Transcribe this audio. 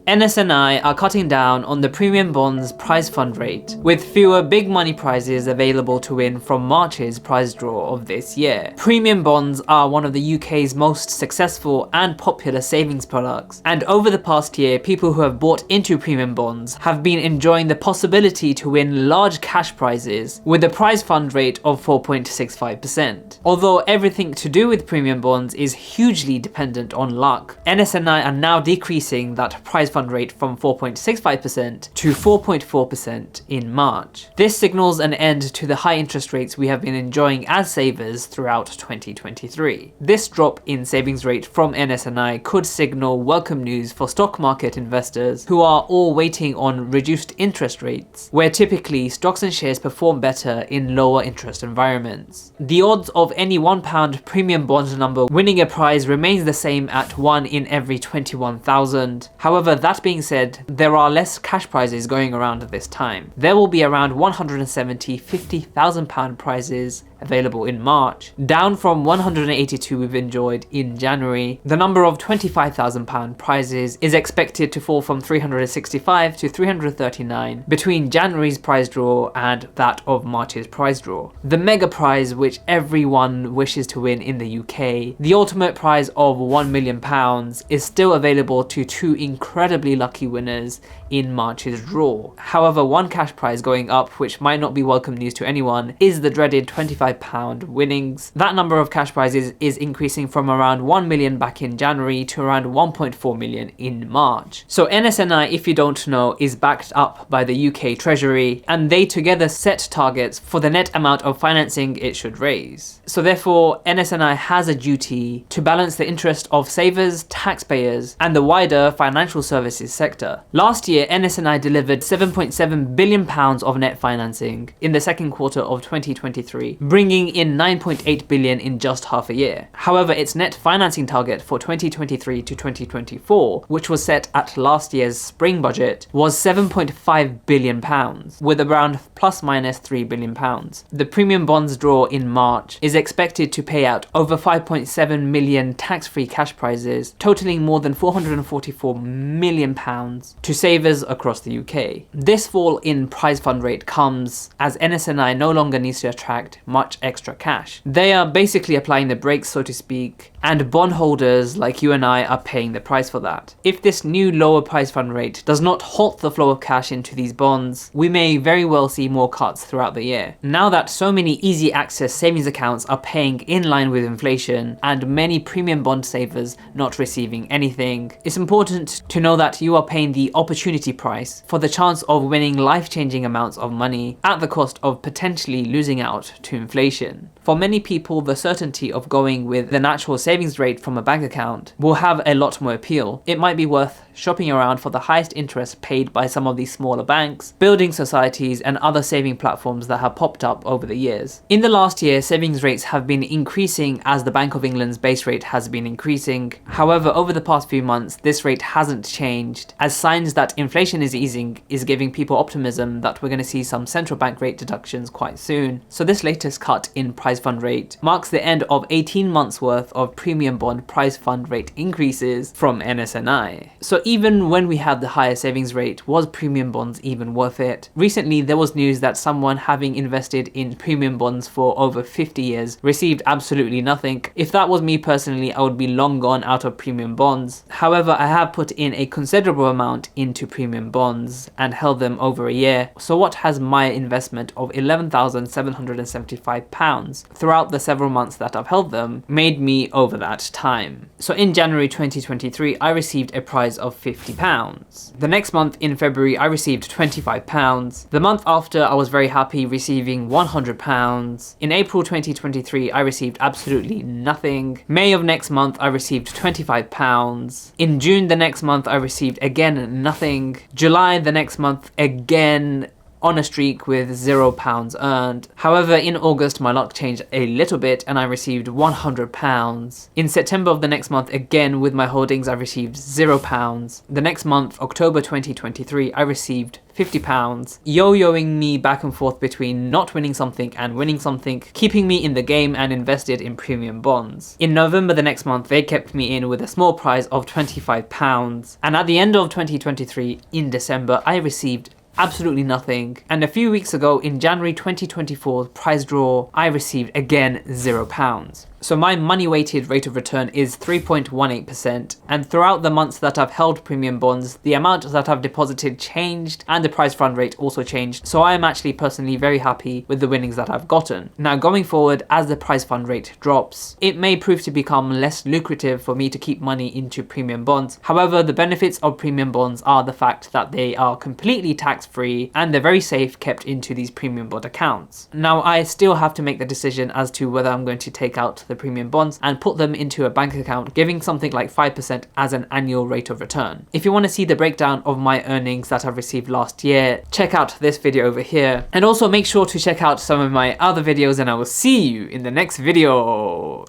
NS&I are cutting down on the premium bonds prize fund rate, with fewer big money prizes available to win from March's prize draw of this year. Premium bonds are one of the UK's most successful and popular savings products, and over the past year, people who have bought into premium bonds have been enjoying the possibility to win large cash prizes with a prize fund rate of 4.65%. Although everything to do with premium bonds is hugely dependent on luck, NS&I are now decreasing that prize fund rate from 4.65% to 4.4% in March. This signals an end to the high interest rates we have been enjoying as savers throughout 2023. This drop in savings rate from NS&I could signal welcome news for stock market investors who are all waiting on reduced interest rates, where typically stocks and shares perform better in lower interest environments. The odds of any £1 premium bond number winning a prize remains the same at 1 in every 21,000. However, that being said, there are less cash prizes going around at this time. There will be around 170 £50,000 prizes available in March, down from 182 we've enjoyed in January. The number of £25,000 prizes is expected to fall from 365 to 339 between January's prize draw and that of March's prize draw. The mega prize, which everyone wishes to win in the UK, the ultimate prize of £1 million, is still available to 2 incredibly lucky winners in March's draw. However, one cash prize going up, which might not be welcome news to anyone, is the dreaded £25 winnings. That number of cash prizes is increasing from around 1 million back in January to around 1.4 million in March. So NS&I, if you don't know, is backed up by the UK Treasury, and they together set targets for the net amount of financing it should raise. So therefore, NS&I has a duty to balance the interest of savers, taxpayers, and the wider financial services sector. Last year, NS&I delivered £7.7 billion of net financing in the second quarter of 2023, bringing in 9.8 billion in just half a year. However, its net financing target for 2023 to 2024, which was set at last year's spring budget, was £7.5 billion, with around plus minus £3 billion. The premium bonds draw in March is expected to pay out over 5.7 million tax-free cash prizes, totaling more than £444 million to savers across the UK. This fall in prize fund rate comes as NS&I no longer needs to attract much extra cash. They are basically applying the brakes, so to speak, and bondholders like you and I are paying the price for that. If this new lower prize fund rate does not halt the flow of cash into these bonds, we may very well see more cuts throughout the year. Now that so many easy access savings accounts are paying in line with inflation and many premium bond savers not receiving anything, it's important to know that you are paying the opportunity price for the chance of winning life-changing amounts of money at the cost of potentially losing out to inflation. For many people, the certainty of going with the natural savings rate from a bank account will have a lot more appeal. It might be worth shopping around for the highest interest paid by some of these smaller banks, building societies, and other saving platforms that have popped up over the years. In the last year, savings rates have been increasing as the Bank of England's base rate has been increasing. However, over the past few months, this rate hasn't changed, as signs that inflation is easing is giving people optimism that we're going to see some central bank rate deductions quite soon. So this latest cut in prize fund rate marks the end of 18 months worth of premium bond prize fund rate increases from NS&I. So even when we had the higher savings rate, was premium bonds even worth it? Recently, there was news that someone having invested in premium bonds for over 50 years received absolutely nothing. If that was me personally, I would be long gone out of premium bonds. However, I have put in a considerable amount into premium bonds and held them over a year. So what has my investment of £11,775 throughout the several months that I've held them made me over that time? So in January 2023, I received a prize of £50. The next month in February, I received £25. The month after, I was very happy receiving £100. In April 2023, I received absolutely nothing. May of next month, I received £25. In June the next month, I received again nothing. July the next month, again on a streak with £0 earned. However, in August my luck changed a little bit and I received £100. In September of the next month, again with my holdings, I received £0. The next month, October 2023, I received £50, yo-yoing me back and forth between not winning something and winning something, keeping me in the game and invested in premium bonds. In November the next month, they kept me in with a small prize of £25, and at the end of 2023, in December, I received absolutely nothing. And a few weeks ago in January 2024 prize draw, I received again £0. So my money weighted rate of return is 3.18%, and throughout the months that I've held premium bonds, the amount that I've deposited changed and the prize fund rate also changed, so I am actually personally very happy with the winnings that I've gotten. Now going forward, as the prize fund rate drops, it may prove to become less lucrative for me to keep money into premium bonds. However, the benefits of premium bonds are the fact that they are completely tax-free and they're very safe kept into these premium bond accounts. Now I still have to make the decision as to whether I'm going to take out the premium bonds and put them into a bank account, giving something like 5% as an annual rate of return. If you want to see the breakdown of my earnings that I've received last year, check out this video over here, and also make sure to check out some of my other videos, and I will see you in the next video.